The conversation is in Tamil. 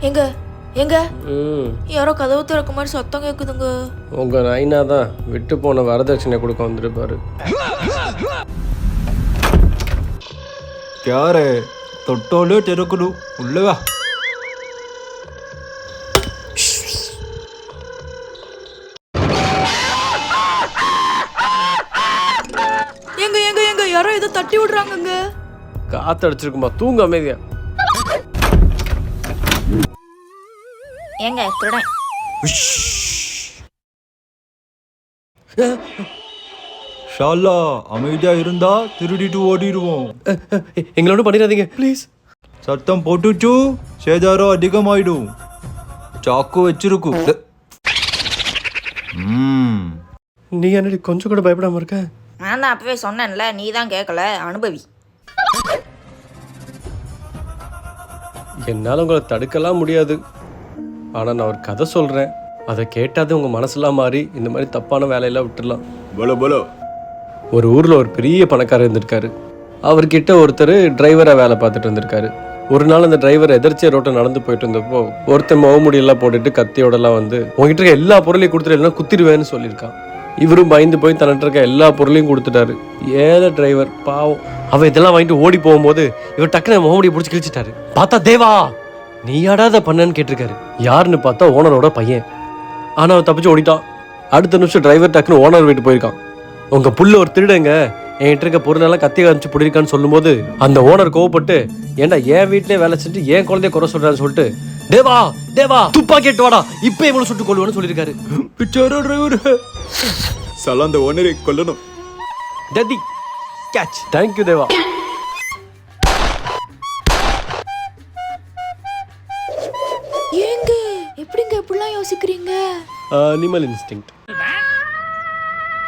எங்க எங்க யாரோ கதவு திறக்க மாதிரி சத்தம் கேக்குதுங்க. உங்க நைனா தான் விட்டு போன வரதட்சணை கொடுக்க வந்துருப்பாரு. யாரு தொட்டோலே திறக்கணும் உள்ளவா. எங்க எங்க எங்க யாரோ ஏதோ தட்டி விடுறாங்கங்க. காத்து அடிச்சிருக்குமா, தூங்க அமைதியா. ஏங்க திருடன். ஷாலா அமைதியா இருந்தா திருடிட்டு ஓடிடுவோம். எங்களோட பண்ணிடாதீங்க ப்ளீஸ். சத்தம் போட்டுச்சு சேதாரம் அதிகமாயிடும். சாக்கு வச்சிருக்கு. நீ என்னடி கொஞ்சம் கூட பயப்படாம இருக்க? நான் தான் அப்பவே சொன்னேன்ல, நீ தான் கேட்கல. அனுபவி. என்னால் உங்களை தடுக்கலாம் முடியாது. ஆனால் நான் ஒரு கதை சொல்கிறேன், அதை கேட்டாது உங்கள் மனசெல்லாம் மாறி இந்த மாதிரி தப்பான வேலையெல்லாம் விட்டுடலாம். Polo polo. ஒரு ஊரில் ஒரு பெரிய பணக்காரர் இருந்திருக்காரு. அவர்கிட்ட ஒருத்தர் டிரைவராக வேலை பார்த்துட்டு இருந்திருக்காரு. ஒரு நாள் அந்த டிரைவர் எதிர்ச்சியாக ரோட்டை நடந்து போயிட்டு இருந்தப்போ ஒருத்தன் முகமுடியெல்லாம் போட்டுட்டு கத்தியோடலாம் வந்து உங்ககிட்ட இருக்க எல்லா பொருளையும் கொடுத்துட்டு இல்லைன்னா குத்திடுவேன்னு சொல்லியிருக்கான். இவரும் பயந்து போய் தன்னிட்ட இருக்க எல்லா பொருளையும் கொடுத்துட்டாரு. ஏழை டிரைவர் பாவம். அவன் இதெல்லாம் வாங்கிட்டு ஓடி போகும்போது இவர் டக்குன்னு முகமுடியை பிடிச்சி கிழிச்சிட்டாரு. பார்த்தா தேவா நீ யாடாத பண்ணன்னு கேட்டிருக்காரு. யாருன்னு பார்த்தா ஓனரோட பையன். ஆனால் அவன் தப்பிச்சு ஓடிட்டான். அடுத்த நிமிஷம் டிரைவர் டக்குன்னு ஓனர் வீட்டு போயிருக்கான். உங்கள் புள்ள ஒரு திருடுங்க, என்கிட்ட இருக்க பொருளெல்லாம் கத்தி காமிச்சு பிடிக்கான்னு சொல்லும்போது அந்த ஓனர் கோவப்பட்டு ஏன்டா என் வீட்டிலே வேலை செஞ்சு என் குழந்தைய குறை சொல்றான்னு சொல்லிட்டு தேவா தேவா துப்பாக்கி எட்டு வாடா இப்ப இவனு சுட்டு கொள்ளுவான்னு சொல்லியிருக்காரு. பிச்சாரோ டிரைவர் சல அந்த ஓனரை கொல்லணும். Daddy catch. தேங்க்யூ தேவா. ஏங்க எப்படிங்க இப்படிலாம் யோசிக்கிறீங்க? Animal instinct.